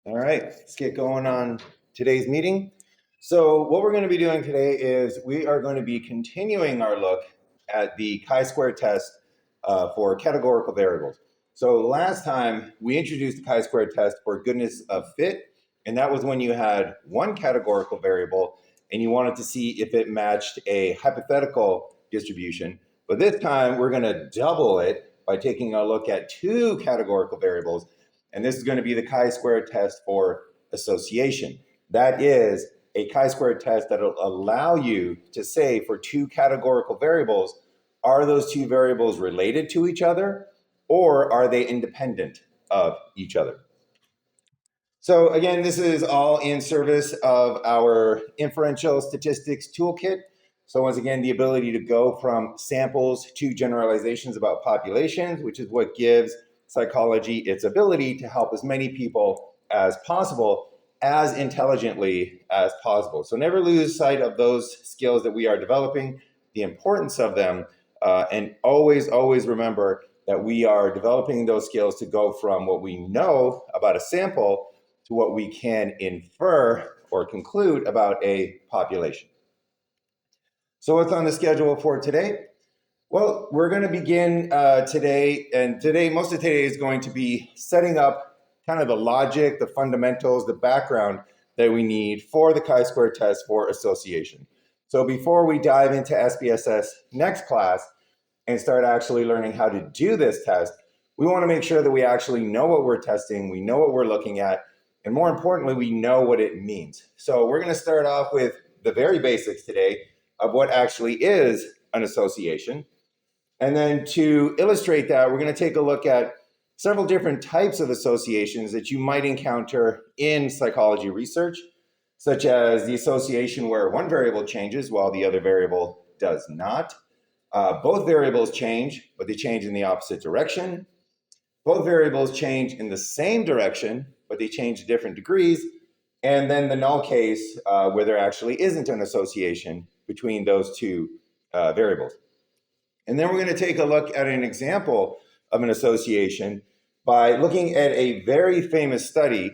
All right, let's get going on today's meeting. So what we're going to be doing today is we are going to be continuing our look at the chi-square test for categorical variables. So last time we introduced the chi-square test for goodness of fit, and that was when you had one categorical variable and you wanted to see if it matched a hypothetical distribution. But this time we're going to double it by taking a look at two categorical variables. And this is going to be the chi-square test for association. That is a chi-square test that will allow you to say for two categorical variables, are those two variables related to each other or are they independent of each other? So again, this is all in service of our inferential statistics toolkit. So once again, the ability to go from samples to generalizations about populations, which is what gives psychology its ability to help as many people as possible, as intelligently as possible. So never lose sight of those skills that we are developing, the importance of them, and always remember that we are developing those skills to go from what we know about a sample to what we can infer or conclude about a population. So what's on the schedule for today? Well, we're going to begin today, and most of today is going to be setting up kind of the logic, the fundamentals, the background that we need for the chi-square test for association. So before we dive into SPSS next class and start actually learning how to do this test, we want to make sure that we actually know what we're testing, we know what we're looking at, and more importantly, we know what it means. So we're going to start off with the very basics today of what actually is an association. And then to illustrate that, we're going to take a look at several different types of associations that you might encounter in psychology research, such as the association where one variable changes while the other variable does not. Both variables change, but they change in the opposite direction. Both variables change in the same direction, but they change to different degrees. And then the null case where there actually isn't an association between those two variables. And then we're going to take a look at an example of an association by looking at a very famous study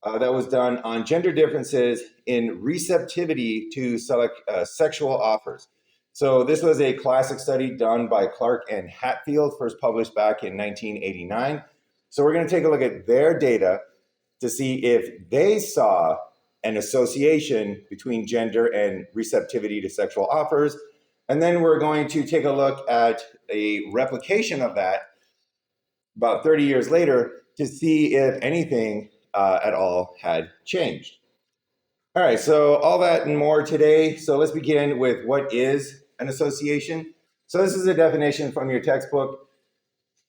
that was done on gender differences in receptivity to sexual offers. So this was a classic study done by Clark and Hatfield, first published back in 1989. So we're going to take a look at their data to see if they saw an association between gender and receptivity to sexual offers. And then we're going to take a look at a replication of that about 30 years later to see if anything at all had changed. All right, so all that and more today. So let's begin with what is an association. So this is a definition from your textbook.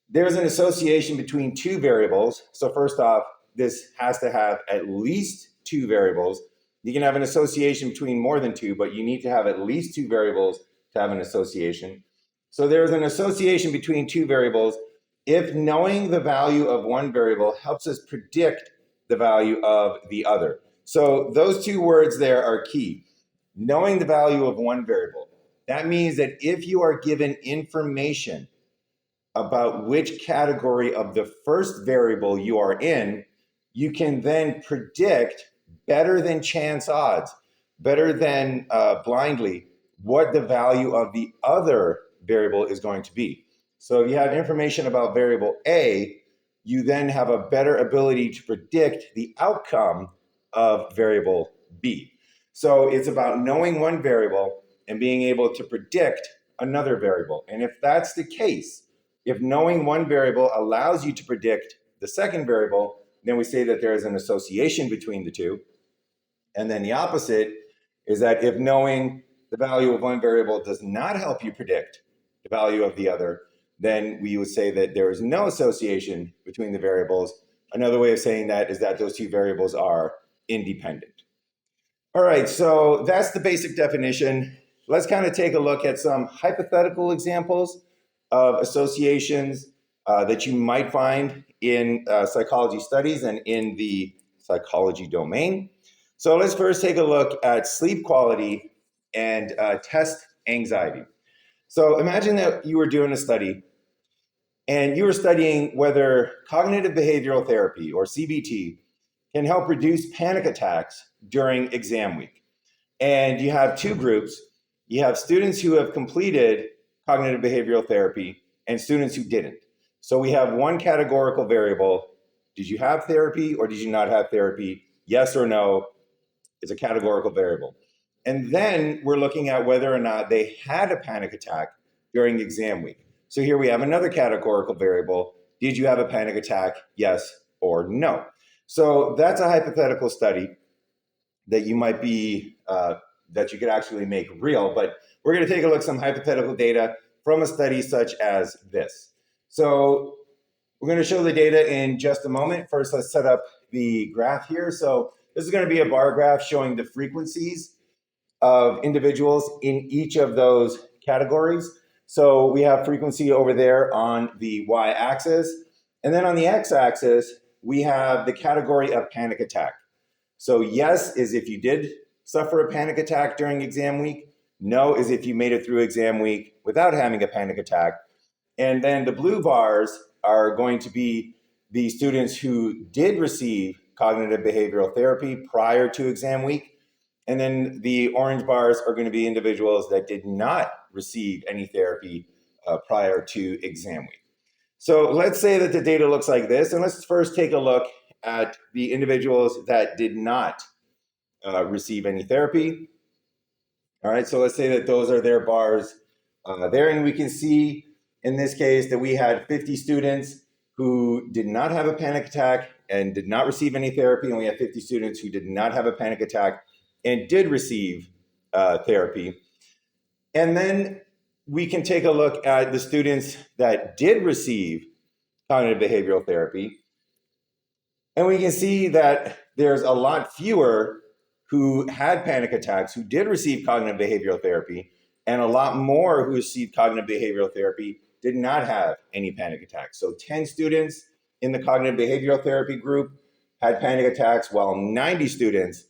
There's an association between two variables. So first off, this has to have at least two variables. You can have an association between more than two, but you need to have at least two variables to have an association. So there's an association between two variables if knowing the value of one variable helps us predict the value of the other. So those two words there are key. Knowing the value of one variable. That means that if you are given information about which category of the first variable you are in, you can then predict better than chance odds, better than blindly, what the value of the other variable is going to be. So if you have information about variable A, you then have a better ability to predict the outcome of variable B. So it's about knowing one variable and being able to predict another variable. And if that's the case, if knowing one variable allows you to predict the second variable, then we say that there is an association between the two. And then the opposite is that if knowing the value of one variable does not help you predict the value of the other, then we would say that there is no association between the variables. Another way of saying that is that those two variables are independent. All right, so that's the basic definition. Let's kind of take a look at some hypothetical examples of associations that you might find in psychology studies and in the psychology domain. So let's first take a look at sleep quality and test anxiety. So imagine that you were doing a study and you were studying whether cognitive behavioral therapy, or CBT, can help reduce panic attacks during exam week. And you have two groups. You have students who have completed cognitive behavioral therapy and students who didn't. So we have one categorical variable. Did you have therapy or did you not have therapy? Yes or no is a categorical variable. And then we're looking at whether or not they had a panic attack during exam week. So here we have another categorical variable. Did you have a panic attack? Yes or no. So that's a hypothetical study that you might be, that you could actually make real, but we're going to take a look at some hypothetical data from a study such as this. So we're going to show the data in just a moment. First, let's set up the graph here. So this is going to be a bar graph showing the frequencies of individuals in each of those categories. So we have frequency over there on the y-axis. And then on the x-axis, we have the category of panic attack. So yes is if you did suffer a panic attack during exam week. No is if you made it through exam week without having a panic attack. And then the blue bars are going to be the students who did receive cognitive behavioral therapy prior to exam week. And then the orange bars are going to be individuals that did not receive any therapy prior to exam week. So let's say that the data looks like this, and let's first take a look at the individuals that did not receive any therapy. All right, so let's say that those are their bars there, and we can see in this case that we had 50 students who did not have a panic attack and did not receive any therapy, and we have 50 students who did not have a panic attack and did receive therapy. And then we can take a look at the students that did receive cognitive behavioral therapy. And we can see that there's a lot fewer who had panic attacks who did receive cognitive behavioral therapy, and a lot more who received cognitive behavioral therapy did not have any panic attacks. So 10 students in the cognitive behavioral therapy group had panic attacks, while 90 students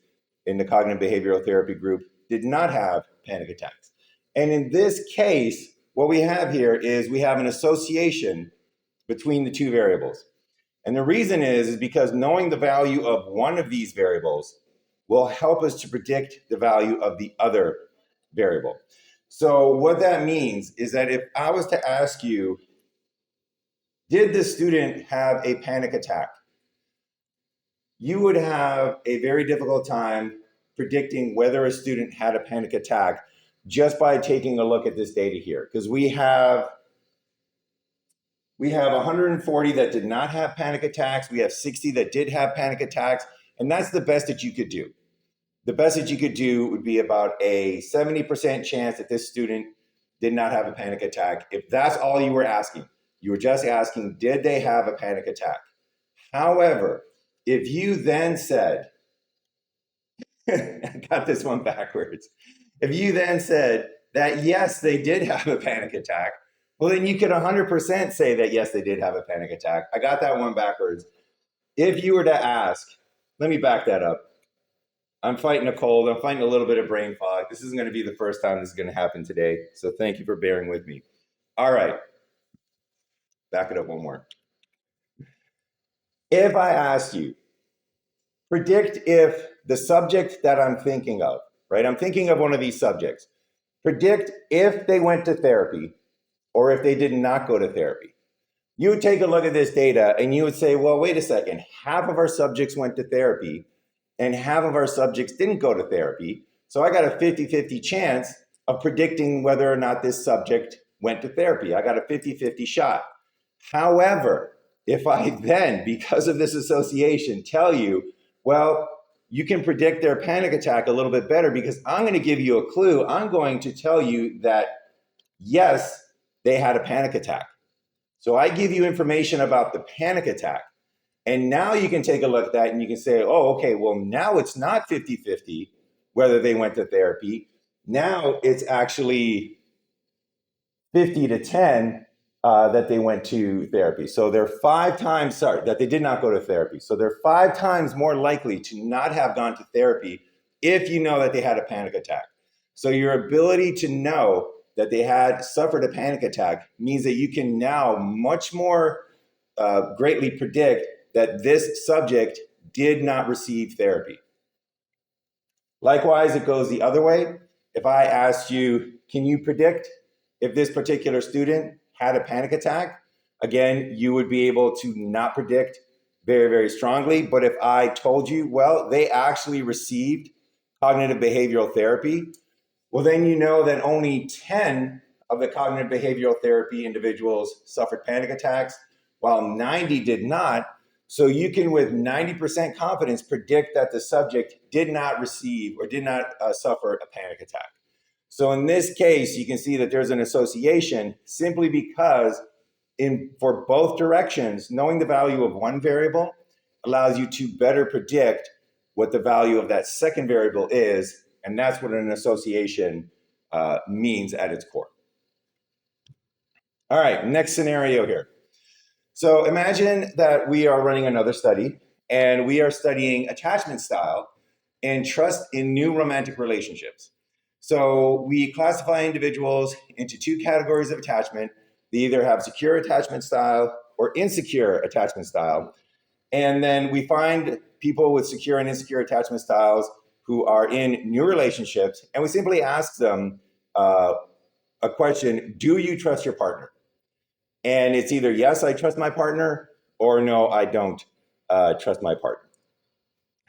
in the cognitive behavioral therapy group did not have panic attacks. And in this case, what we have here is we have an association between the two variables. And the reason is because knowing the value of one of these variables will help us to predict the value of the other variable. So what that means is that if I was to ask you, did the student have a panic attack? You would have a very difficult time predicting whether a student had a panic attack just by taking a look at this data here, because we have 140 that did not have panic attacks. We have 60 that did have panic attacks, and that's the best that you could do. The best that you could do would be about a 70% chance that this student did not have a panic attack. If that's all you were asking, you were just asking, did they have a panic attack? However, if you then said, I got this one backwards. If you then said that yes, they did have a panic attack, well, then you could 100% say that yes, they did have a panic attack. I got that one backwards. If you were to ask, let me back that up. I'm fighting a cold. I'm fighting a little bit of brain fog. This isn't going to be the first time this is going to happen today. So thank you for bearing with me. All right. Back it up one more. If I asked you, predict if the subject that I'm thinking of, right? I'm thinking of one of these subjects. Predict if they went to therapy or if they did not go to therapy. You would take a look at this data and you would say, well, wait a second. Half of our subjects went to therapy and half of our subjects didn't go to therapy. So I got a 50-50 chance of predicting whether or not this subject went to therapy. I got a 50-50 shot. However, if I then, because of this association, tell you, well, you can predict their panic attack a little bit better because I'm going to give you a clue. I'm going to tell you that, yes, they had a panic attack. So I give you information about the panic attack. And now you can take a look at that and you can say, oh, okay, well, now it's not 50-50 whether they went to therapy. Now it's actually 50-10 that they went to therapy. So they're 5 times, that they did not go to therapy. So they're 5 times more likely to not have gone to therapy if you know that they had a panic attack. So your ability to know that they had suffered a panic attack means that you can now much more greatly predict that this subject did not receive therapy. Likewise, it goes the other way. If I asked you, can you predict if this particular student had a panic attack? Again, you would be able to not predict very, very strongly. But if I told you, well, they actually received cognitive behavioral therapy, well, then you know that only 10 of the cognitive behavioral therapy individuals suffered panic attacks, while 90 did not. So you can, with 90% confidence, predict that the subject did not receive or did not suffer a panic attack. So in this case, you can see that there's an association simply because for both directions, knowing the value of one variable allows you to better predict what the value of that second variable is, and that's what an association means at its core. All right, next scenario here. So imagine that we are running another study, and we are studying attachment style and trust in new romantic relationships. So we classify individuals into two categories of attachment. They either have secure attachment style or insecure attachment style. And then we find people with secure and insecure attachment styles who are in new relationships, and we simply ask them a question: do you trust your partner? And it's either yes, I trust my partner, or no, I don't trust my partner.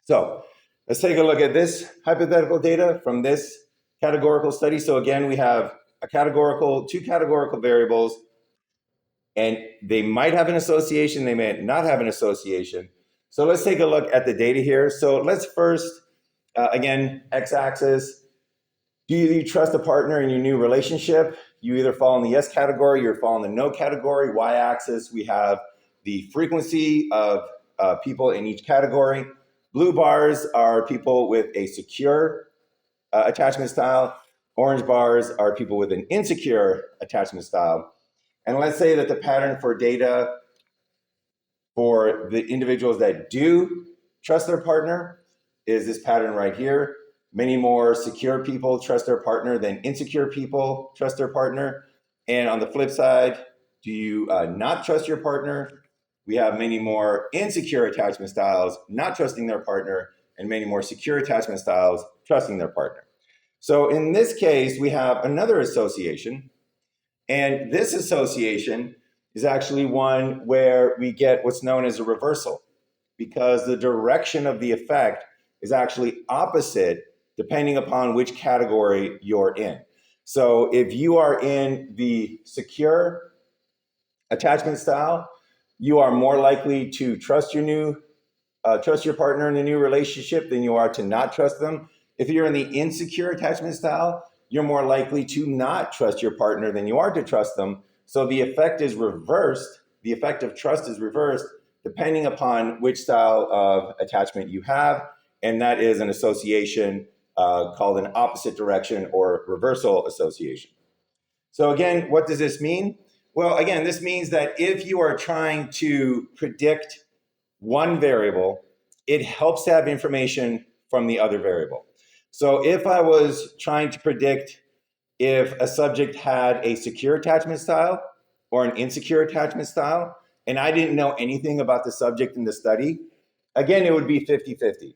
So let's take a look at this hypothetical data from this categorical study. So again, we have two categorical variables, and they might have an association, they may not have an association. So let's take a look at the data here. So let's first, again, x-axis, do you trust a partner in your new relationship? You either fall in the yes category or fall in the no category. Y-axis, we have the frequency of people in each category. Blue bars are people with a secure attachment style. Orange bars are people with an insecure attachment style. And let's say that the pattern for data for the individuals that do trust their partner is this pattern right here. Many more secure people trust their partner than insecure people trust their partner. And on the flip side, do you not trust your partner? We have many more insecure attachment styles not trusting their partner, and many more secure attachment styles trusting their partner. So in this case, we have another association. And this association is actually one where we get what's known as a reversal, because the direction of the effect is actually opposite depending upon which category you're in. So if you are in the secure attachment style, you are more likely to trust your partner in a new relationship than you are to not trust them. If you're in the insecure attachment style, you're more likely to not trust your partner than you are to trust them. So the effect is reversed. The effect of trust is reversed depending upon which style of attachment you have. And that is an association called an opposite direction or reversal association. So again, what does this mean? Well, again, this means that if you are trying to predict one variable, it helps to have information from the other variable. So if I was trying to predict if a subject had a secure attachment style or an insecure attachment style, and I didn't know anything about the subject in the study, again, it would be 50-50.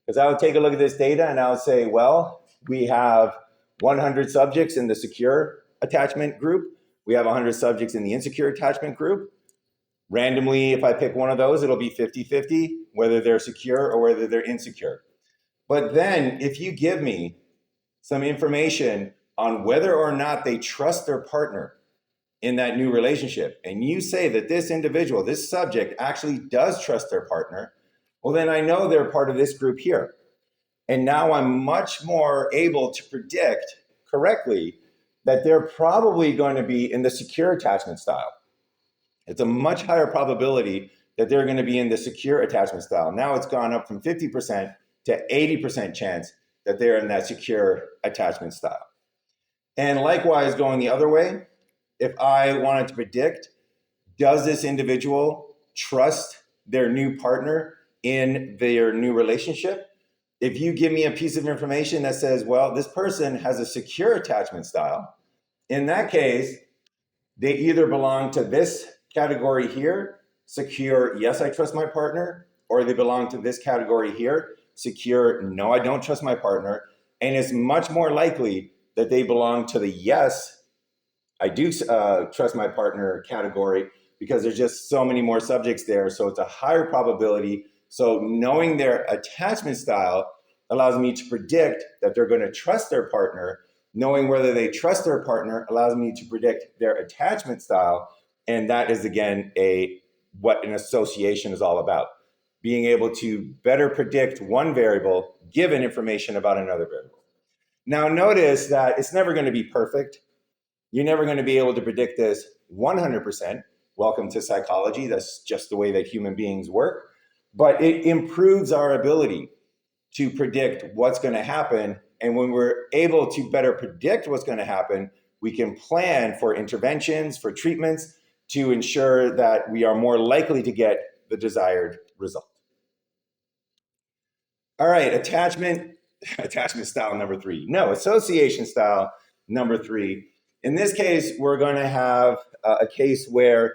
Because I would take a look at this data and I would say, well, we have 100 subjects in the secure attachment group. We have 100 subjects in the insecure attachment group. Randomly, if I pick one of those, it'll be 50-50, whether they're secure or whether they're insecure. But then if you give me some information on whether or not they trust their partner in that new relationship, and you say that this individual, this subject actually does trust their partner, well, then I know they're part of this group here. And now I'm much more able to predict correctly that they're probably going to be in the secure attachment style. It's a much higher probability that they're going to be in the secure attachment style. Now it's gone up from 50% to 80% chance that they're in that secure attachment style. And likewise, going the other way, if I wanted to predict, does this individual trust their new partner in their new relationship? If you give me a piece of information that says, well, this person has a secure attachment style, in that case, they either belong to this category here, secure, yes, I trust my partner, or they belong to this category here, secure, no, I don't trust my partner. And it's much more likely that they belong to the yes, I do trust my partner category, because there's just so many more subjects there. So it's a higher probability. So knowing their attachment style allows me to predict that they're going to trust their partner. Knowing whether they trust their partner allows me to predict their attachment style. And that is, again, what an association is all about. Being able to better predict one variable given information about another variable. Now, notice that it's never going to be perfect. You're never going to be able to predict this 100%. Welcome to psychology. That's just the way that human beings work. But it improves our ability to predict what's going to happen. And when we're able to better predict what's going to happen, we can plan for interventions, for treatments, to ensure that we are more likely to get the desired result. All right, attachment style number 3. No, association style number 3. In this case, we're going to have a case where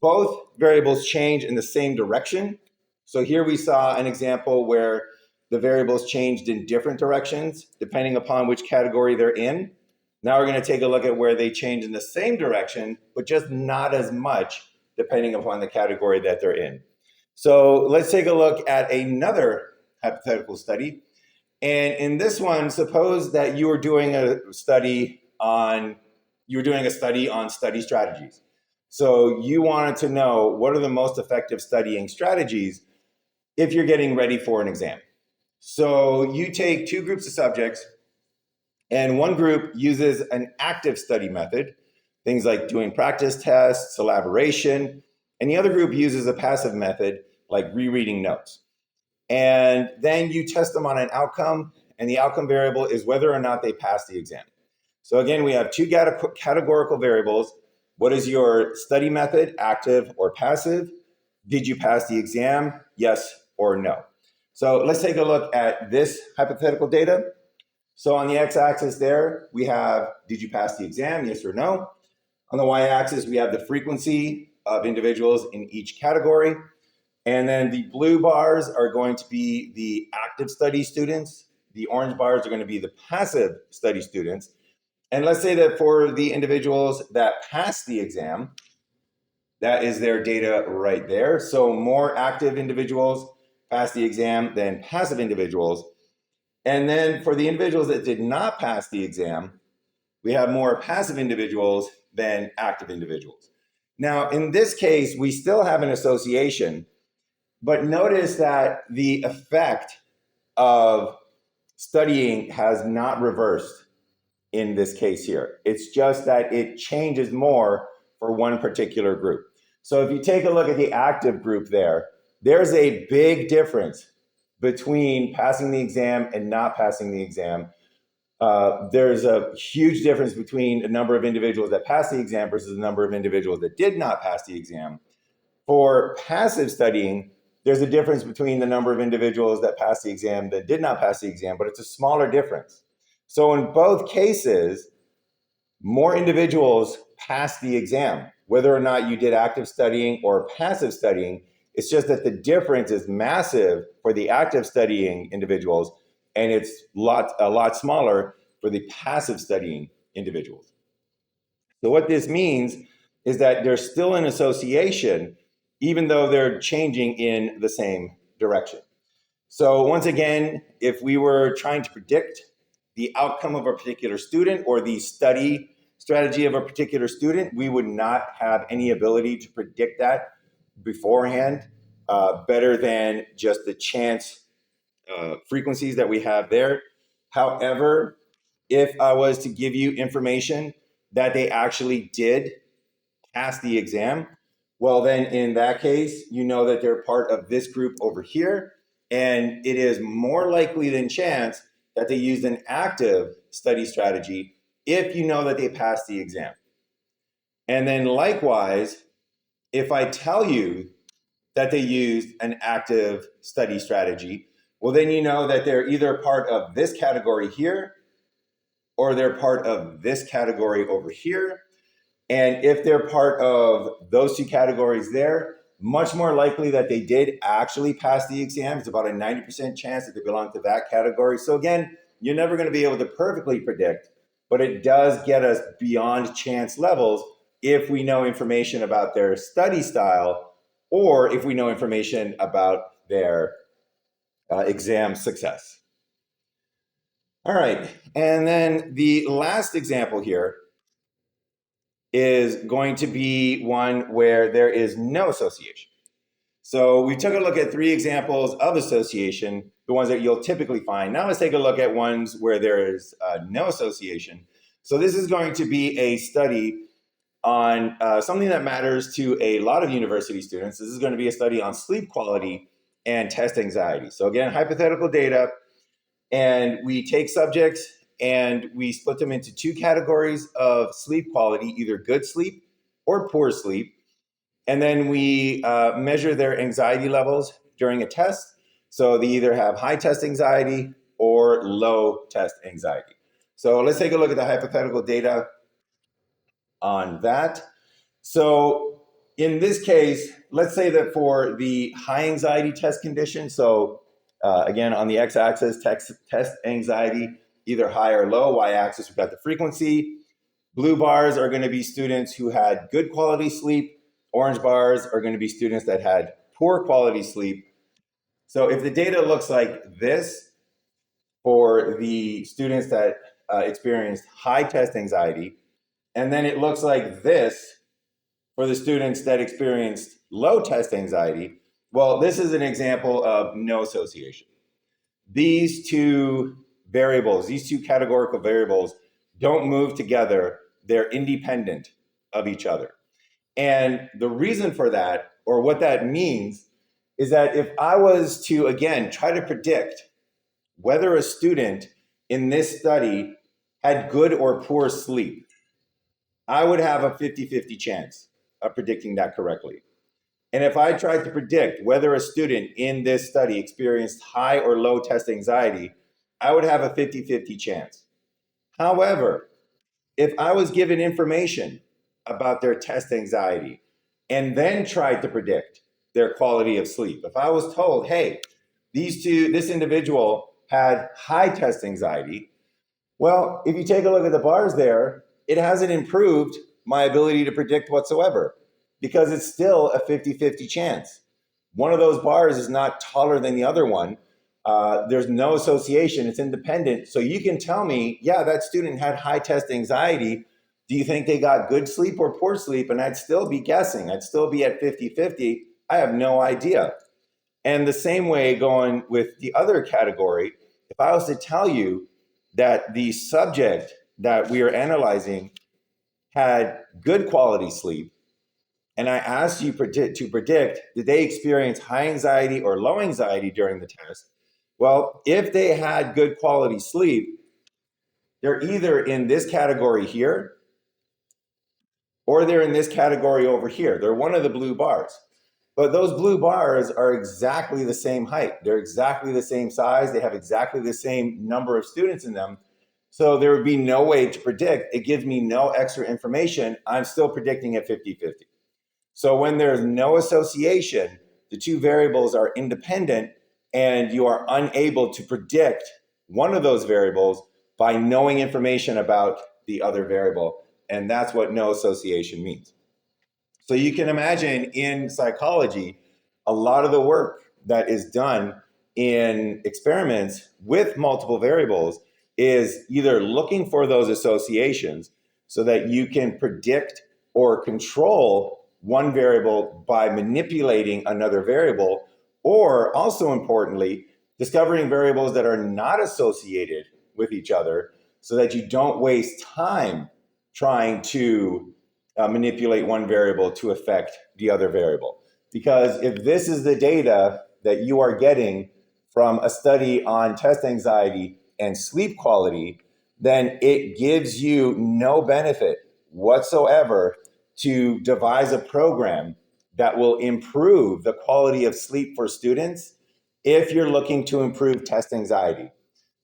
both variables change in the same direction. So here we saw an example where the variables changed in different directions depending upon which category they're in. Now we're going to take a look at where they change in the same direction, but just not as much depending upon the category that they're in. So let's take a look at another hypothetical study. And in this one, suppose that you were doing a study on study strategies. So you wanted to know what are the most effective studying strategies if you're getting ready for an exam. So you take 2 groups of subjects, and one group uses an active study method, things like doing practice tests, elaboration, and the other group uses a passive method like rereading notes. And then you test them on an outcome, and the outcome variable is whether or not they pass the exam. So again, we have 2 categorical variables. What is your study method, active or passive? Did you pass the exam, yes or no? So let's take a look at this hypothetical data. So on the x-axis there, we have, did you pass the exam, yes or no? On the y-axis, we have the frequency of individuals in each category. And then the blue bars are going to be the active study students. The orange bars are going to be the passive study students. And let's say that for the individuals that pass the exam, that is their data right there. So more active individuals pass the exam than passive individuals. And then for the individuals that did not pass the exam, we have more passive individuals than active individuals. Now, in this case, we still have an association. But notice that the effect of studying has not reversed in this case here. It's just that it changes more for one particular group. So if you take a look at the active group there, there's a big difference between passing the exam and not passing the exam. There's a huge difference between the number of individuals that passed the exam versus the number of individuals that did not pass the exam. For passive studying, there's a difference between the number of individuals that passed the exam that did not pass the exam, but it's a smaller difference. So in both cases, more individuals pass the exam, whether or not you did active studying or passive studying. It's just that the difference is massive for the active studying individuals, and it's a lot smaller for the passive studying individuals. So what this means is that there's still an association, even though they're changing in the same direction. So once again, if we were trying to predict the outcome of a particular student or the study strategy of a particular student, we would not have any ability to predict that beforehand better than just the chance frequencies that we have there. However, if I was to give you information that they actually did pass the exam, well, then in that case, you know that they're part of this group over here. And it is more likely than chance that they used an active study strategy if you know that they passed the exam. And then likewise, if I tell you that they used an active study strategy, well, then you know that they're either part of this category here or they're part of this category over here. And if they're part of those 2 categories there, much more likely that they did actually pass the exam. It's about a 90% chance that they belong to that category. So again, you're never going to be able to perfectly predict, but it does get us beyond chance levels if we know information about their study style or if we know information about their exam success. All right, and then the last example here is going to be one where there is no association. So we took a look at 3 examples of association, the ones that you'll typically find. Now let's take a look at ones where there is no association. So this is going to be a study on something that matters to a lot of university students. This is going to be a study on sleep quality and test anxiety. So again, hypothetical data, and we take subjects and we split them into 2 categories of sleep quality, either good sleep or poor sleep. And then we measure their anxiety levels during a test. So they either have high test anxiety or low test anxiety. So let's take a look at the hypothetical data on that. So in this case, let's say that for the high anxiety test condition, so again, on the x-axis, test anxiety, either high or low, y-axis, we've got the frequency. Blue bars are going to be students who had good quality sleep. Orange bars are going to be students that had poor quality sleep. So if the data looks like this for the students that experienced high test anxiety, and then it looks like this for the students that experienced low test anxiety, well, this is an example of no association. These 2 variables, these 2 categorical variables don't move together. They're independent of each other. And the reason for that, or what that means, is that if I was to, again, try to predict whether a student in this study had good or poor sleep, I would have a 50-50 chance of predicting that correctly. And if I tried to predict whether a student in this study experienced high or low test anxiety, I would have a 50-50 chance. However, if I was given information about their test anxiety and then tried to predict their quality of sleep, if I was told, hey, this individual had high test anxiety, well, if you take a look at the bars there, it hasn't improved my ability to predict whatsoever because it's still a 50-50 chance. One of those bars is not taller than the other one. There's no association, it's independent. So you can tell me, yeah, that student had high test anxiety. Do you think they got good sleep or poor sleep? And I'd still be guessing. I'd still be at 50-50. I have no idea. And the same way going with the other category, if I was to tell you that the subject that we are analyzing had good quality sleep, and I asked you to predict, did they experience high anxiety or low anxiety during the test? Well, if they had good quality sleep, they're either in this category here, or they're in this category over here. They're one of the blue bars. But those blue bars are exactly the same height. They're exactly the same size. They have exactly the same number of students in them. So there would be no way to predict. It gives me no extra information. I'm still predicting at 50-50. So when there's no association, the 2 variables are independent and you are unable to predict one of those variables by knowing information about the other variable. And that's what no association means. So you can imagine in psychology, a lot of the work that is done in experiments with multiple variables is either looking for those associations so that you can predict or control one variable by manipulating another variable, or also importantly, discovering variables that are not associated with each other so that you don't waste time trying to manipulate one variable to affect the other variable. Because if this is the data that you are getting from a study on test anxiety and sleep quality, then it gives you no benefit whatsoever to devise a program that will improve the quality of sleep for students if you're looking to improve test anxiety.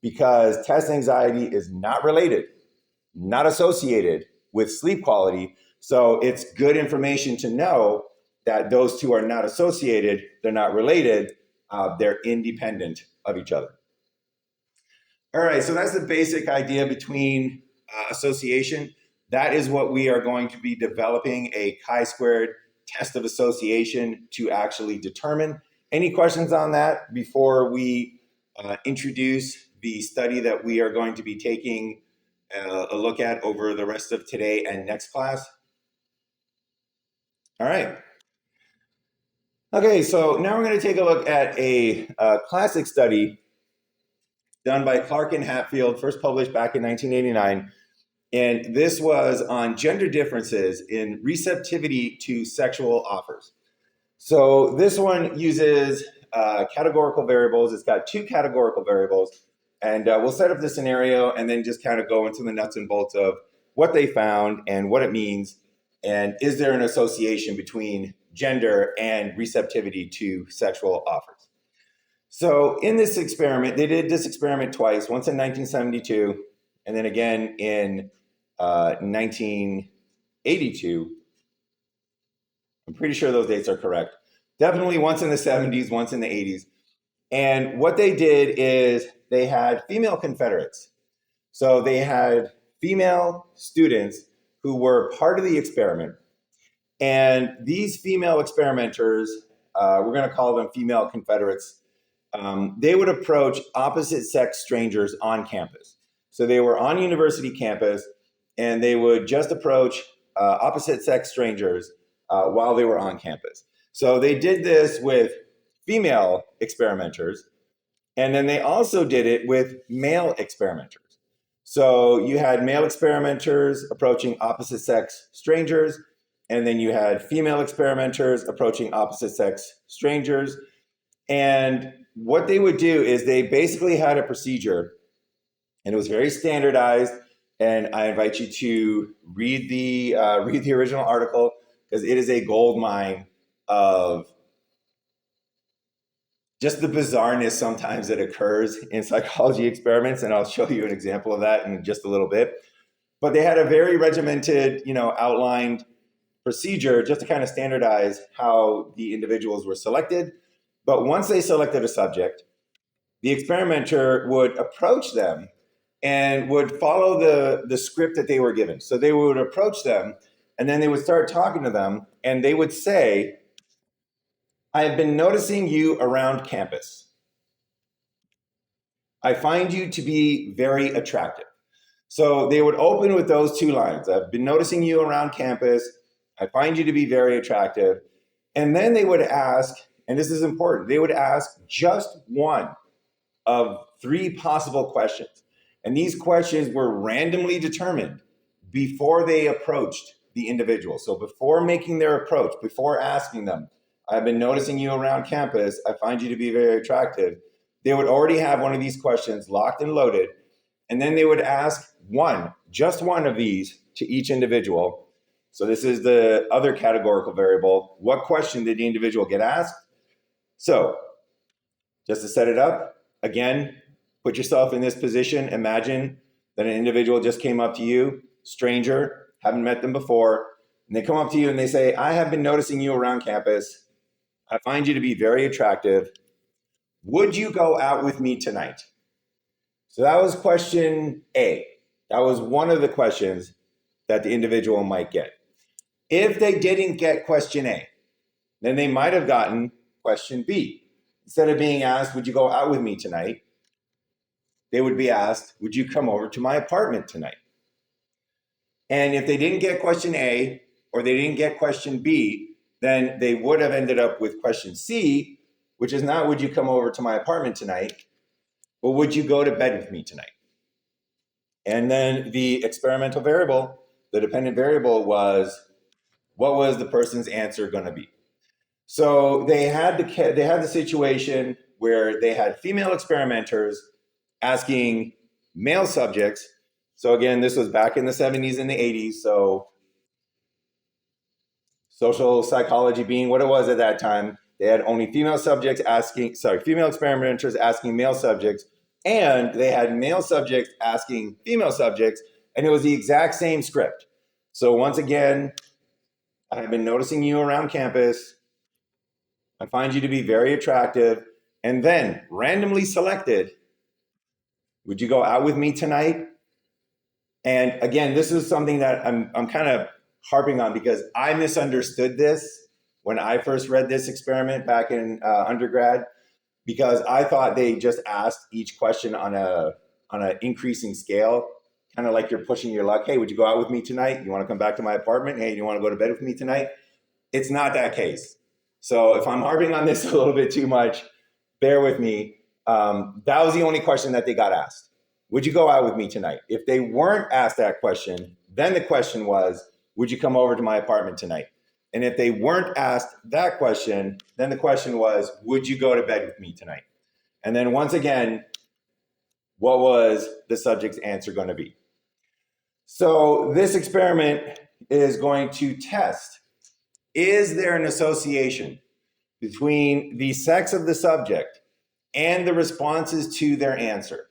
Because test anxiety is not related, not associated with sleep quality. So it's good information to know, that those two are not associated, they're not related, they're independent of each other. All right, so that's the basic idea between association. That is what we are going to be developing a chi-squared test of association to actually determine. Any questions on that before we introduce the study that we are going to be taking a look at over the rest of today and next class? All right. Okay, so now we're going to take a look at a classic study done by Clark and Hatfield, first published back in 1989. And this was on gender differences in receptivity to sexual offers. So this one uses categorical variables. It's got two categorical variables. And we'll set up the scenario and then just kind of go into the nuts and bolts of what they found and what it means. And is there an association between gender and receptivity to sexual offers? So in this experiment, they did this experiment twice, once in 1972 and then again in 1982. I'm pretty sure those dates are correct. Definitely once in the 70s, once in the 80s. And what they did is they had female Confederates. So they had female students who were part of the experiment. And these female experimenters, we're going to call them female Confederates, they would approach opposite sex strangers on campus. So they were on university campus and they would just approach opposite sex strangers while they were on campus. So they did this with female experimenters, and then they also did it with male experimenters. So you had male experimenters approaching opposite sex strangers, and then you had female experimenters approaching opposite sex strangers. And what they would do is they basically had a procedure, and it was very standardized. And I invite you to read the original article because it is a gold mine of just the bizarreness sometimes that occurs in psychology experiments. And I'll show you an example of that in just a little bit. But they had a very regimented, outlined procedure just to kind of standardize how the individuals were selected. But once they selected a subject, the experimenter would approach them and would follow the script that they were given. So they would approach them and then they would start talking to them and they would say, I have been noticing you around campus. I find you to be very attractive. So they would open with those two lines. I've been noticing you around campus. I find you to be very attractive. And then they would ask, and this is important, they would ask just one of three possible questions. And these questions were randomly determined before they approached the individual. So before making their approach, before asking them, I've been noticing you around campus. I find you to be very attractive. They would already have one of these questions locked and loaded. And then they would ask just one of these to each individual. So this is the other categorical variable. What question did the individual get asked? So just to set it up, again, put yourself in this position. Imagine that an individual just came up to you, stranger, haven't met them before, and they come up to you and they say, I have been noticing you around campus. I find you to be very attractive. Would you go out with me tonight? So that was question A. That was one of the questions that the individual might get. If they didn't get question A, then they might have gotten question B. Instead of being asked, would you go out with me tonight? They would be asked, would you come over to my apartment tonight? And if they didn't get question A or they didn't get question B, then they would have ended up with question C, which is not, would you come over to my apartment tonight? But would you go to bed with me tonight? And then the experimental variable, the dependent variable was, what was the person's answer going to be? So they had the situation where they had female experimenters asking male subjects. So again, this was back in the 70s and the 80s. So social psychology being what it was at that time, they had only female experimenters asking male subjects, and they had male subjects asking female subjects, and it was the exact same script. So once again, I've been noticing you around campus. I find you to be very attractive. And then randomly selected, would you go out with me tonight? And again, this is something that I'm kind of harping on because I misunderstood this when I first read this experiment back in undergrad, because I thought they just asked each question on an increasing scale, kind of like you're pushing your luck. Hey, would you go out with me tonight? You want to come back to my apartment? Hey, you want to go to bed with me tonight? It's not that case. So if I'm harping on this a little bit too much, bear with me. That was the only question that they got asked. Would you go out with me tonight? If they weren't asked that question, then the question was, would you come over to my apartment tonight? And if they weren't asked that question, then the question was, would you go to bed with me tonight? And then once again, what was the subject's answer going to be? So this experiment is going to test, is there an association between the sex of the subject and the responses to their answer?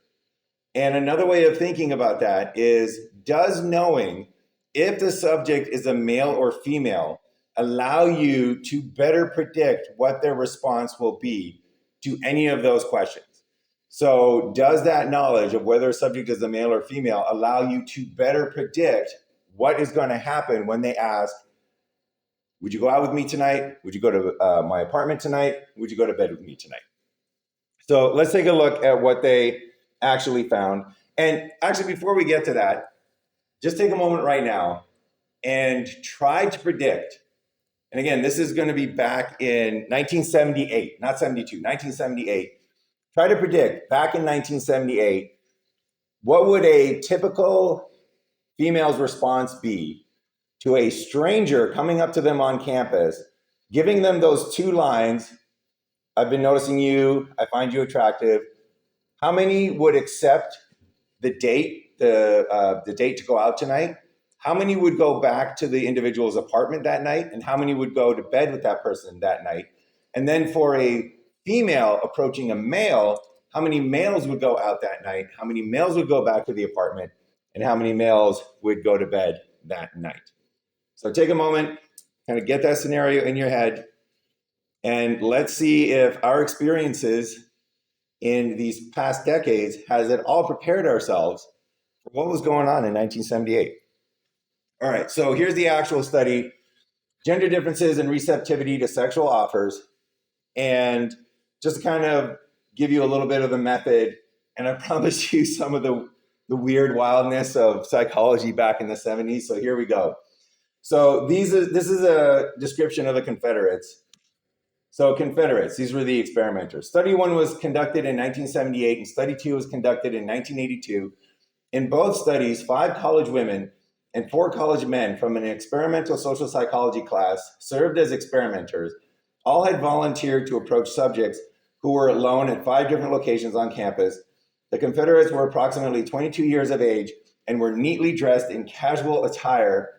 And another way of thinking about that is, does knowing if the subject is a male or female allow you to better predict what their response will be to any of those questions? So does that knowledge of whether a subject is a male or female allow you to better predict what is going to happen when they ask, would you go out with me tonight? Would you go to my apartment tonight? Would you go to bed with me tonight? So let's take a look at what they actually found. And actually, before we get to that, just take a moment right now and try to predict. And again, this is going to be back in 1978, not 72, 1978. Try to predict back in 1978, what would a typical female's response be to a stranger coming up to them on campus, giving them those two lines, I've been noticing you, I find you attractive. How many would accept the date, the date to go out tonight? How many would go back to the individual's apartment that night? And how many would go to bed with that person that night? And then for a female approaching a male, how many males would go out that night? How many males would go back to the apartment? And how many males would go to bed that night? So take a moment, kind of get that scenario in your head, and let's see if our experiences in these past decades has at all prepared ourselves for what was going on in 1978. All right, so here's the actual study, gender differences in receptivity to sexual offers. And just to kind of give you a little bit of the method, and I promise you some of the weird wildness of psychology back in the 70s. So here we go. So this is a description of the Confederates. So Confederates, these were the experimenters. Study 1 was conducted in 1978 and study 2 was conducted in 1982. In both studies, 5 college women and 4 college men from an experimental social psychology class served as experimenters. All had volunteered to approach subjects who were alone at 5 different locations on campus. The Confederates were approximately 22 years of age and were neatly dressed in casual attire.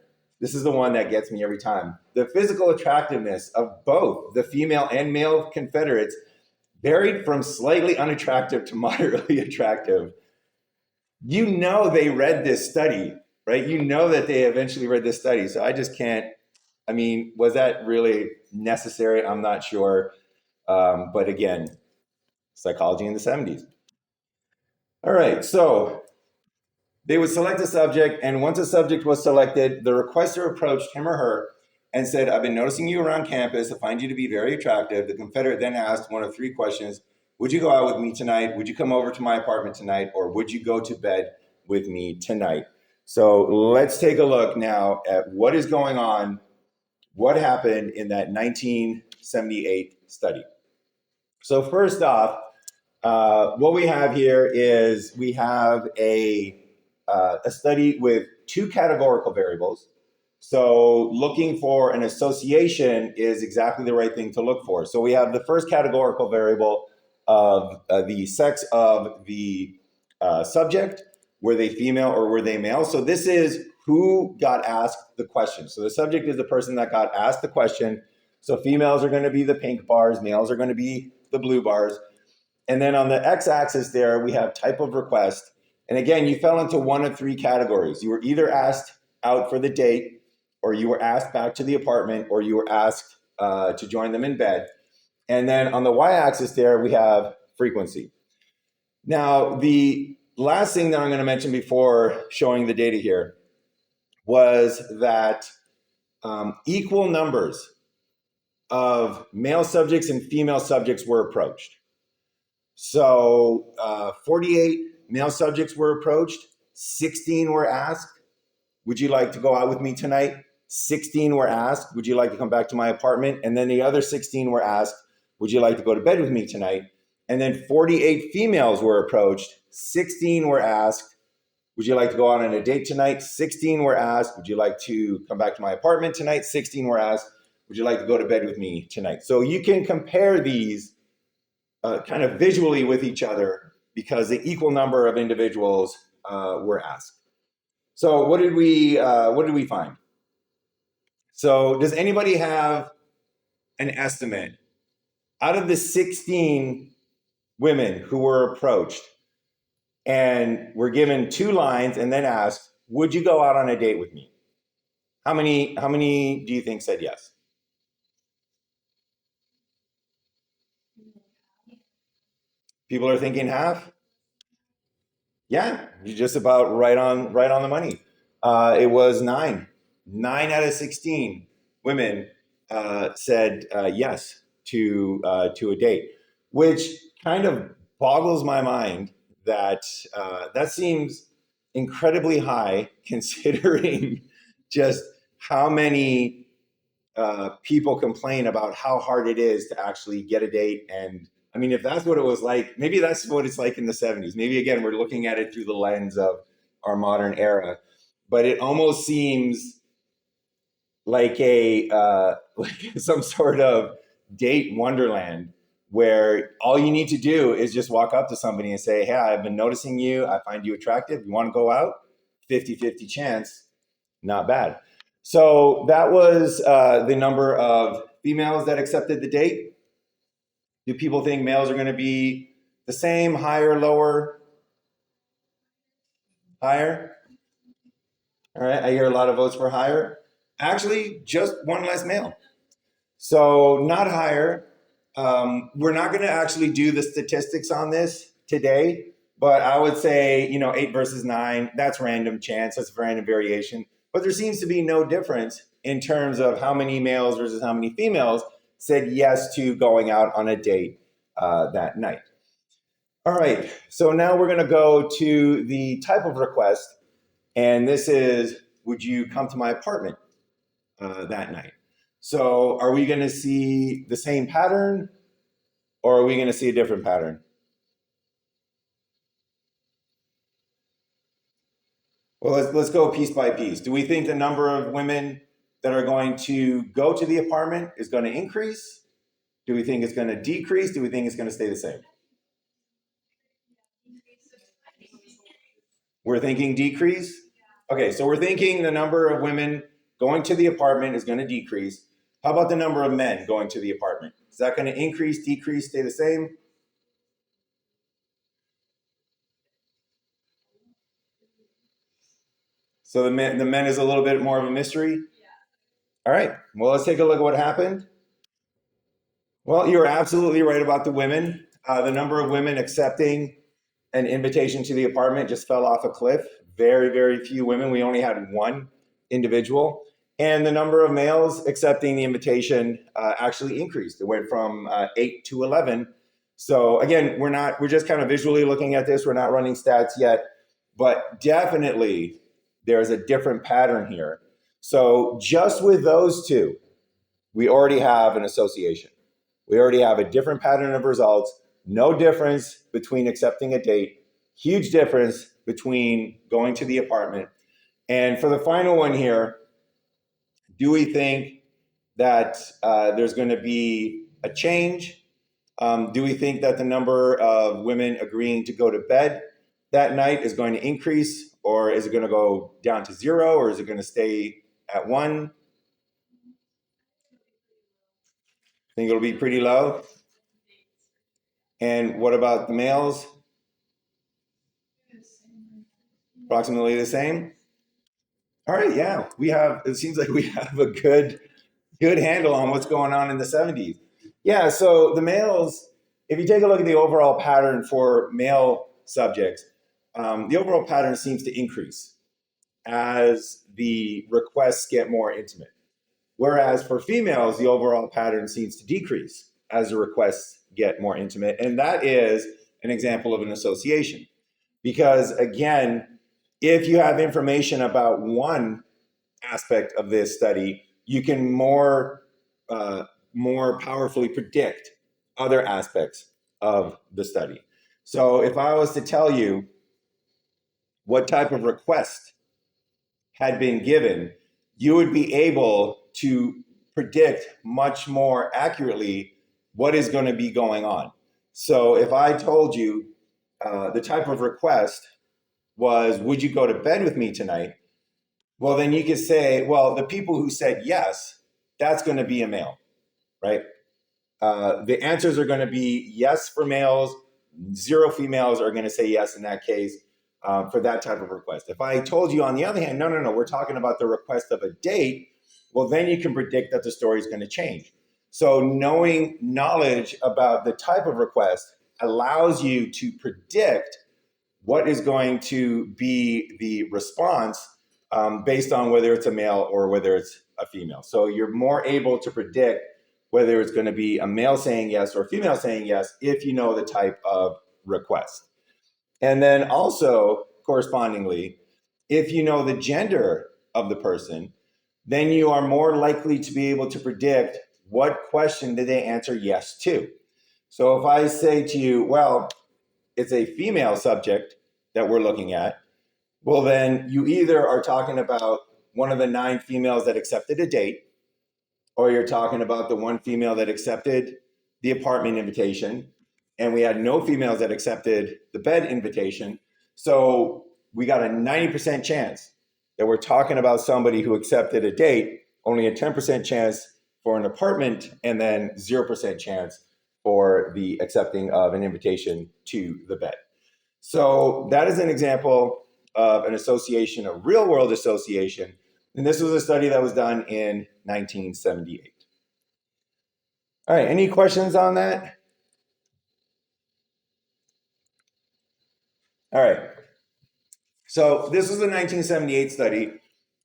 This is the one that gets me every time. The physical attractiveness of both the female and male Confederates varied from slightly unattractive to moderately attractive. You know they read this study, right? You know that they eventually read this study. So I just can't, I mean, was that really necessary? I'm not sure. But again, psychology in the 70s. All right, so they would select a subject, and once a subject was selected, the requester approached him or her and said, I've been noticing you around campus. I find you to be very attractive. The Confederate then asked one of 3 questions. Would you go out with me tonight? Would you come over to my apartment tonight? Or would you go to bed with me tonight? So let's take a look now at what is going on, what happened in that 1978 study. So first off, what we have here is we have a study with 2 categorical variables. So looking for an association is exactly the right thing to look for. So we have the first categorical variable of the sex of the subject. Were they female or were they male? So this is who got asked the question. So the subject is the person that got asked the question. So females are going to be the pink bars, males are going to be the blue bars. And then on the x-axis there, we have type of request. And again, you fell into one of 3 categories. You were either asked out for the date, or you were asked back to the apartment, or you were asked to join them in bed. And then on the y-axis there, we have frequency. Now, the last thing that I'm going to mention before showing the data here was that equal numbers of male subjects and female subjects were approached. So 48 male subjects were approached, 16 were asked, would you like to go out with me tonight? 16 were asked, would you like to come back to my apartment? And then the other 16 were asked, would you like to go to bed with me tonight? And then 48 females were approached, 16 were asked, would you like to go out on a date tonight? 16 were asked, would you like to come back to my apartment tonight? 16 were asked, would you like to go to bed with me tonight? So you can compare these kind of visually with each other because the equal number of individuals were asked. So what did we find? So does anybody have an estimate out of the 16 women who were approached and were given 2 lines and then asked, would you go out on a date with me? How many do you think said yes? People are thinking half? Yeah, you're just about right on the money. It was 9. 9 out of 16 women said yes to a date, which kind of boggles my mind that that seems incredibly high considering just how many people complain about how hard it is to actually get a date. And I mean, if that's what it was like, maybe that's what it's like in the 70s. Maybe again, we're looking at it through the lens of our modern era, but it almost seems like a like some sort of date wonderland where all you need to do is just walk up to somebody and say, hey, I've been noticing you, I find you attractive, you want to go out? 50-50 chance, not bad. So that was the number of females that accepted the date. Do people think males are going to be the same, higher, lower? Higher? All right, I hear a lot of votes for higher. Actually, just one less male. So not higher. We're not going to actually do the statistics on this today, but I would say, 8 versus 9, that's random chance, that's random variation. But there seems to be no difference in terms of how many males versus how many females said yes to going out on a date that night. All right, so now we're going to go to the type of request, and this is, would you come to my apartment that night? So are we going to see the same pattern, or are we going to see a different pattern? Well, let's go piece by piece. Do we think the number of women that are going to go to the apartment is going to increase? Do we think it's going to decrease? Do we think it's going to stay the same? We're thinking decrease? Okay, so we're thinking the number of women going to the apartment is going to decrease. How about the number of men going to the apartment? Is that going to increase, decrease, stay the same? So the men is a little bit more of a mystery? All right, well, let's take a look at what happened. Well, you're absolutely right about the women. The number of women accepting an invitation to the apartment just fell off a cliff. Very, very few women. We only had one individual. And the number of males accepting the invitation actually increased. It went from 8 to 11. So again, we're just kind of visually looking at this. We're not running stats yet, but definitely there's a different pattern here. So just with those two, we already have an association. We already have a different pattern of results, no difference between accepting a date, huge difference between going to the apartment. And for the final one here, do we think that there's going to be a change? Do we think that the number of women agreeing to go to bed that night is going to increase, or is it going to go down to 0, or is it going to stay at 1? Think it'll be pretty low? And what about the males? Approximately the same? All right, yeah, it seems like we have a good handle on what's going on in the 70s. Yeah, so the males, if you take a look at the overall pattern for male subjects, the overall pattern seems to increase as the requests get more intimate. Whereas for females, the overall pattern seems to decrease as the requests get more intimate. And that is an example of an association. Because again, if you have information about one aspect of this study, you can more powerfully predict other aspects of the study. So if I was to tell you what type of request had been given, you would be able to predict much more accurately what is going to be going on. So if I told you the type of request was, would you go to bed with me tonight? Well, then you could say, well, the people who said yes, that's going to be a male, right? The answers are going to be yes for males. 0 females are going to say yes in that case for that type of request. If I told you, on the other hand, no, we're talking about the request of a date, well, then you can predict that the story is going to change. So knowledge about the type of request allows you to predict what is going to be the response based on whether it's a male or whether it's a female. So you're more able to predict whether it's going to be a male saying yes or a female saying yes if you know the type of request. And then also, correspondingly, if you know the gender of the person, then you are more likely to be able to predict what question did they answer yes to. So if I say to you, well, it's a female subject that we're looking at, well, then you either are talking about one of the 9 females that accepted a date, or you're talking about the one female that accepted the apartment invitation, and we had no females that accepted the bed invitation. So we got a 90% chance that we're talking about somebody who accepted a date, only a 10% chance for an apartment, and then 0% chance for the accepting of an invitation to the bed. So that is an example of an association, a real world association. And this was a study that was done in 1978. All right, any questions on that? All right. So this was a 1978 study.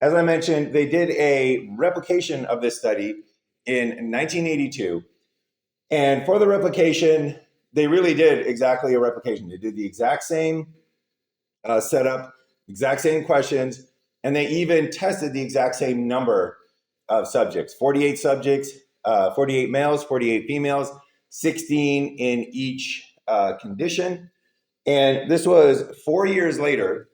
As I mentioned, they did a replication of this study in 1982. And for the replication, they really did exactly a replication. They did the exact same setup, exact same questions, and they even tested the exact same number of subjects, 48 subjects, 48 males, 48 females, 16 in each condition. And this was 4 years later.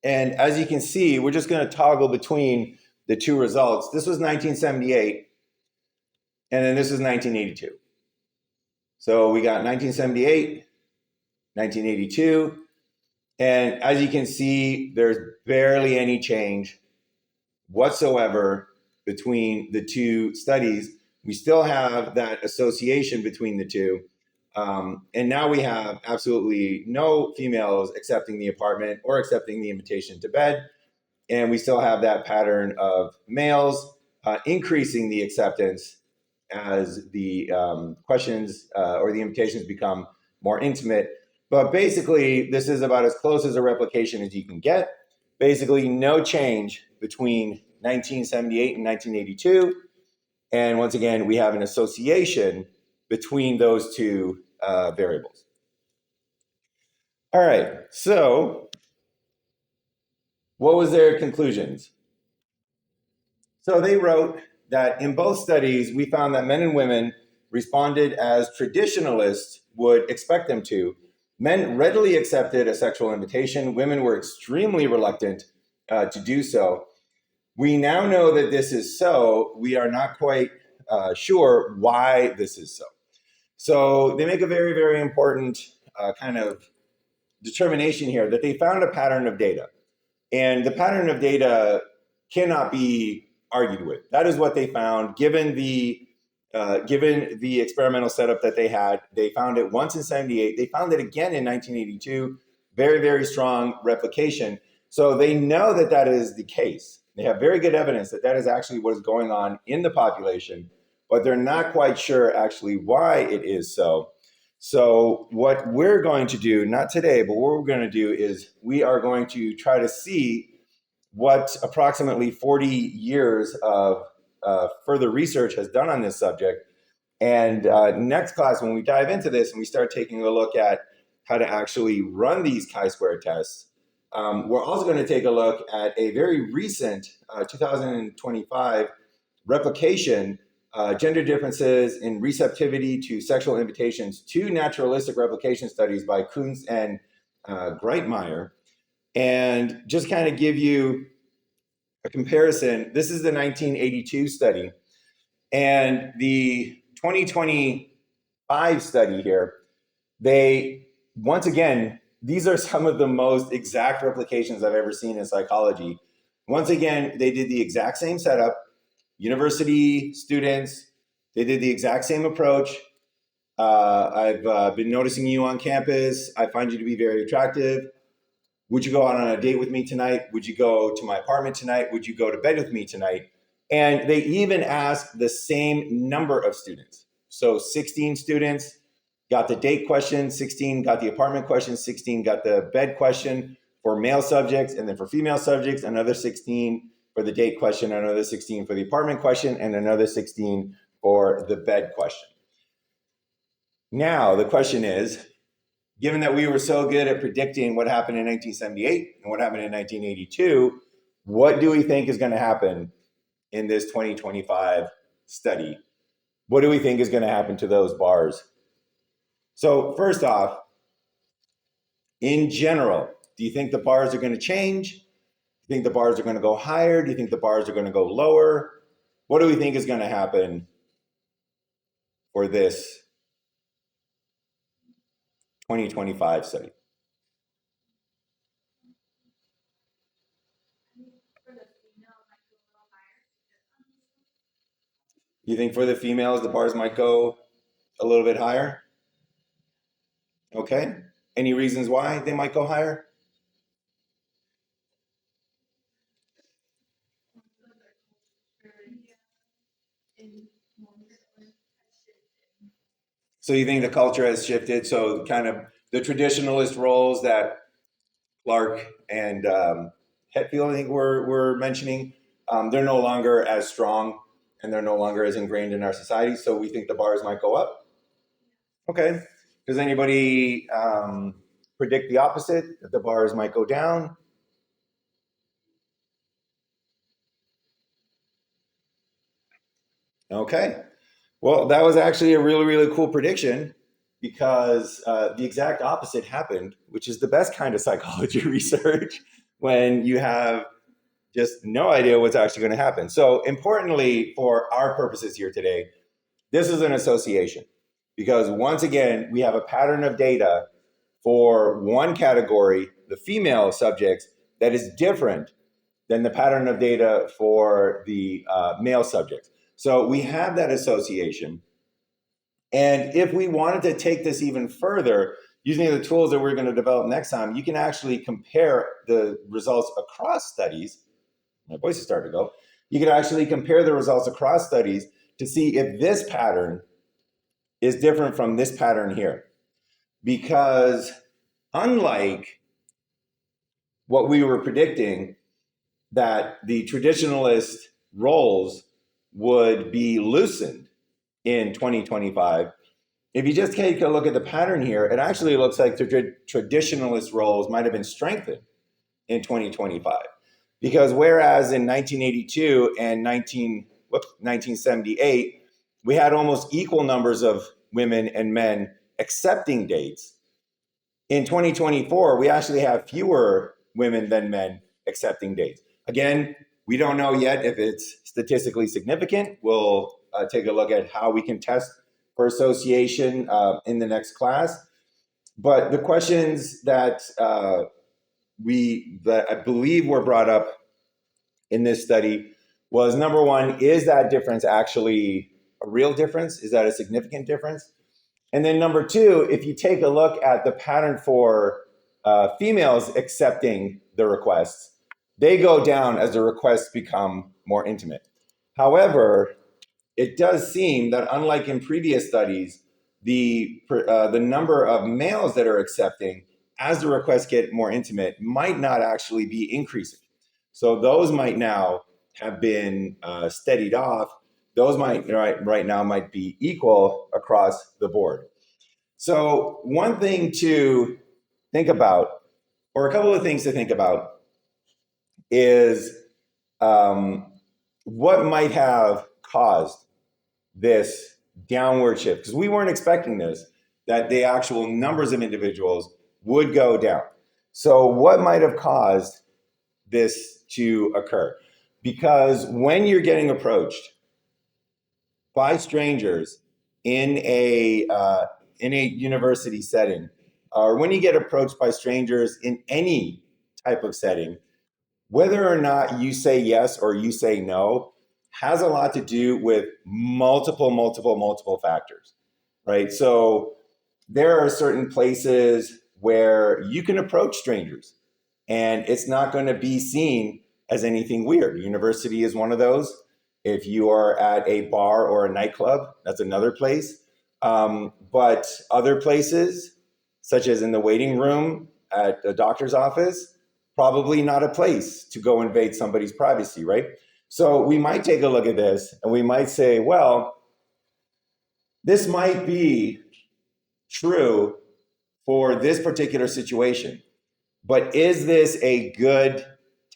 And as you can see, we're just going to toggle between the two results. This was 1978, and then this is 1982. So we got 1978, 1982, and as you can see, there's barely any change whatsoever between the two studies. We still have that association between the two. And now we have absolutely no females accepting the apartment or accepting the invitation to bed. And we still have that pattern of males increasing the acceptance as the questions or the invitations become more intimate. But basically, this is about as close as a replication as you can get. Basically, no change between 1978 and 1982. And once again, we have an association between those two variables. All right, so what was their conclusions? So they wrote that in both studies, we found that men and women responded as traditionalists would expect them to. Men readily accepted a sexual invitation. Women were extremely reluctant to do so. We now know that this is so. We are not quite sure why this is so. So they make a very, very important kind of determination here that they found a pattern of data. And the pattern of data cannot be argued with. That is what they found. Given the experimental setup that they had, they found it once in 78. They found it again in 1982. Very, very strong replication. So they know that that is the case. They have very good evidence that that is actually what is going on in the population, but they're not quite sure actually why it is so. So what we're going to do, not today, but what we're going to do is we are going to try to see what approximately 40 years of further research has done on this subject. And next class, when we dive into this and we start taking a look at how to actually run these chi-square tests, we're also going to take a look at a very recent 2025 replication, gender differences in receptivity to sexual invitations, two naturalistic replication studies by Kuntz and Greitmeyer. And just kind of give you a comparison, this is the 1982 study, and the 2025 study here, they, once again, these are some of the most exact replications I've ever seen in psychology. Once again, they did the exact same setup, university students, they did the exact same approach. I've been noticing you on campus. I find you to be very attractive. Would you go out on a date with me tonight? Would you go to my apartment tonight? Would you go to bed with me tonight? And they even asked the same number of students. So 16 students got the date question, 16 got the apartment question, 16 got the bed question for male subjects, and then for female subjects, another 16 for the date question, another 16 for the apartment question, and another 16 for the bed question. Now, the question is, given that we were so good at predicting what happened in 1978 and what happened in 1982, what do we think is going to happen in this 2025 study? What do we think is going to happen to those bars? So first off, in general, do you think the bars are going to change? Do you think the bars are going to go higher? Do you think the bars are going to go lower? What do we think is going to happen for this 2025 study? You think for the females, the bars might go a little bit higher? Okay. Any reasons why they might go higher? So you think the culture has shifted? So kind of the traditionalist roles that Clark and Hetfield, I think, were mentioning, they're no longer as strong and they're no longer as ingrained in our society. So we think the bars might go up. Okay. Does anybody predict the opposite, that the bars might go down? Okay. Well, that was actually a really, really cool prediction because the exact opposite happened, which is the best kind of psychology research when you have just no idea what's actually going to happen. So, importantly, for our purposes here today, this is an association because once again, we have a pattern of data for one category, the female subjects, that is different than the pattern of data for the male subjects. So we have that association. And if we wanted to take this even further, using the tools that we're going to develop next time, you can actually compare the results across studies. My voice is starting to go. You can actually compare the results across studies to see if this pattern is different from this pattern here. Because unlike what we were predicting, that the traditionalist roles would be loosened in 2025, if you just take a look at the pattern here, it actually looks like the traditionalist roles might have been strengthened in 2025. Because whereas in 1982 and 1978, we had almost equal numbers of women and men accepting dates, in 2024, we actually have fewer women than men accepting dates. Again, we don't know yet if it's statistically significant. We'll take a look at how we can test for association in the next class. But the questions that I believe were brought up in this study was, number one, is that difference actually a real difference? Is that a significant difference? And then number two, if you take a look at the pattern for females accepting the requests, they go down as the requests become more intimate. However, it does seem that unlike in previous studies, the number of males that are accepting as the requests get more intimate might not actually be increasing. So those might now have been steadied off. Those might right now might be equal across the board. So one thing to think about, or a couple of things to think about, is what might have caused this downward shift, because we weren't expecting this, that the actual numbers of individuals would go down. So what might have caused this to occur? Because when you're getting approached by strangers in a university setting, or when you get approached by strangers in any type of setting, whether or not you say yes or you say no has a lot to do with multiple factors, right? So there are certain places where you can approach strangers and it's not going to be seen as anything weird. University is one of those. If you are at a bar or a nightclub, that's another place. But other places, such as in the waiting room at a doctor's office, probably not a place to go invade somebody's privacy, right? So we might take a look at this and we might say, well, this might be true for this particular situation, but is this a good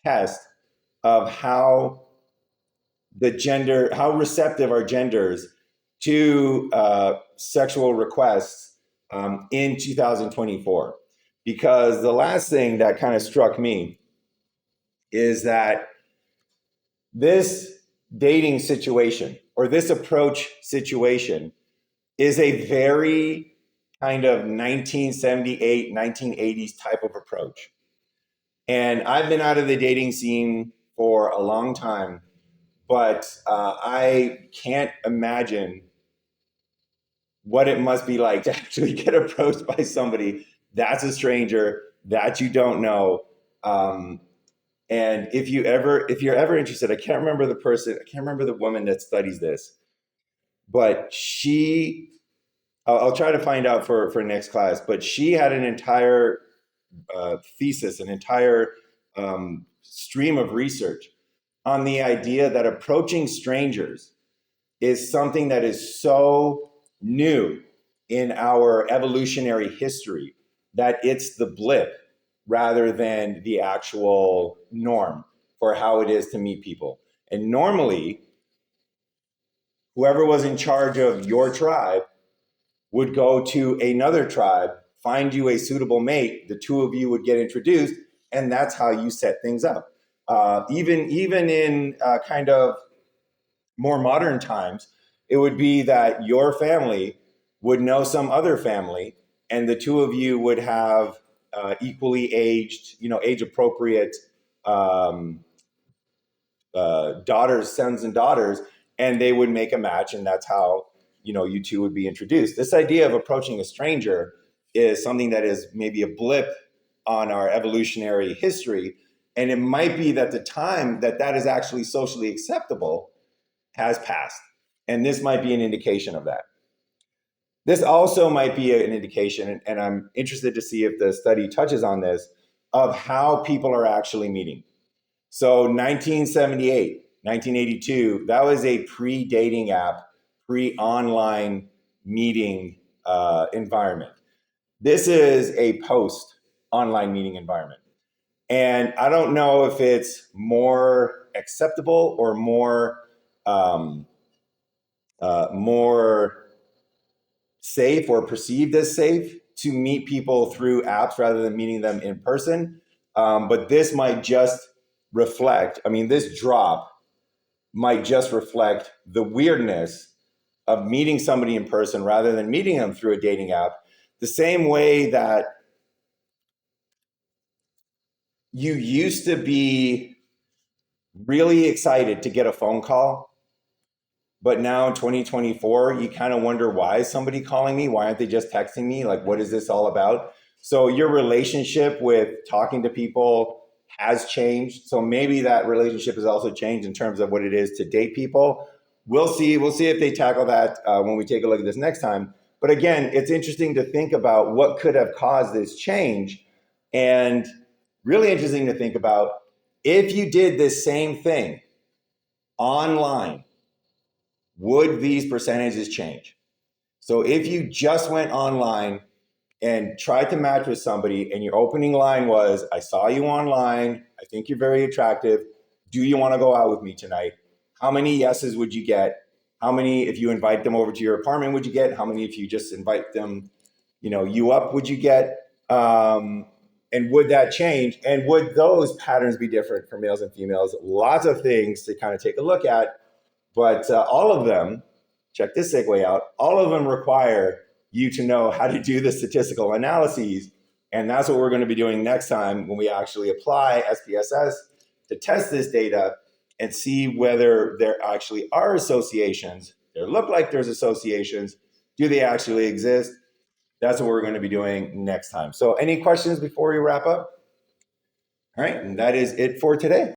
test of how how receptive are genders to sexual requests in 2024? Because the last thing that kind of struck me is that this dating situation or this approach situation is a very kind of 1978, 1980s type of approach. And I've been out of the dating scene for a long time, but I can't imagine what it must be like to actually get approached by somebody that's a stranger that you don't know. And if you're ever interested, I can't remember the woman that studies this, but I'll try to find out for next class, but she had an entire thesis, an entire stream of research on the idea that approaching strangers is something that is so new in our evolutionary history that it's the blip rather than the actual norm for how it is to meet people. And normally, whoever was in charge of your tribe would go to another tribe, find you a suitable mate, the two of you would get introduced, and that's how you set things up. Even in kind of more modern times, it would be that your family would know some other family, and the two of you would have equally aged, age appropriate daughters, sons and daughters, and they would make a match, and that's how you two would be introduced. This idea of approaching a stranger is something that is maybe a blip on our evolutionary history, and it might be that the time that is actually socially acceptable has passed, and this might be an indication of that. This also might be an indication, and I'm interested to see if the study touches on this, of how people are actually meeting. So 1978, 1982, that was a pre-dating app, pre-online meeting environment. This is a post-online meeting environment. And I don't know if it's more acceptable or more safe or perceived as safe to meet people through apps rather than meeting them in person. But this might just reflect, this drop might just reflect the weirdness of meeting somebody in person rather than meeting them through a dating app. The same way that you used to be really excited to get a phone call, but now in 2024, you kind of wonder, why is somebody calling me? Why aren't they just texting me? Like, what is this all about? So your relationship with talking to people has changed. So maybe that relationship has also changed in terms of what it is to date people. We'll see. We'll see if they tackle that when we take a look at this next time. But again, it's interesting to think about what could have caused this change, and really interesting to think about if you did this same thing online, would these percentages change? So if you just went online and tried to match with somebody and your opening line was, I saw you online, I think you're very attractive, do you want to go out with me tonight? How many yeses would you get? How many, if you invite them over to your apartment, would you get? How many, if you just invite them, you up, would you get? And would that change? And would those patterns be different for males and females? Lots of things to kind of take a look at. But all of them, check this segue out, all of them require you to know how to do the statistical analyses. And that's what we're going to be doing next time when we actually apply SPSS to test this data and see whether there actually are associations. There look like there's associations. Do they actually exist? That's what we're going to be doing next time. So any questions before we wrap up? All right, and that is it for today.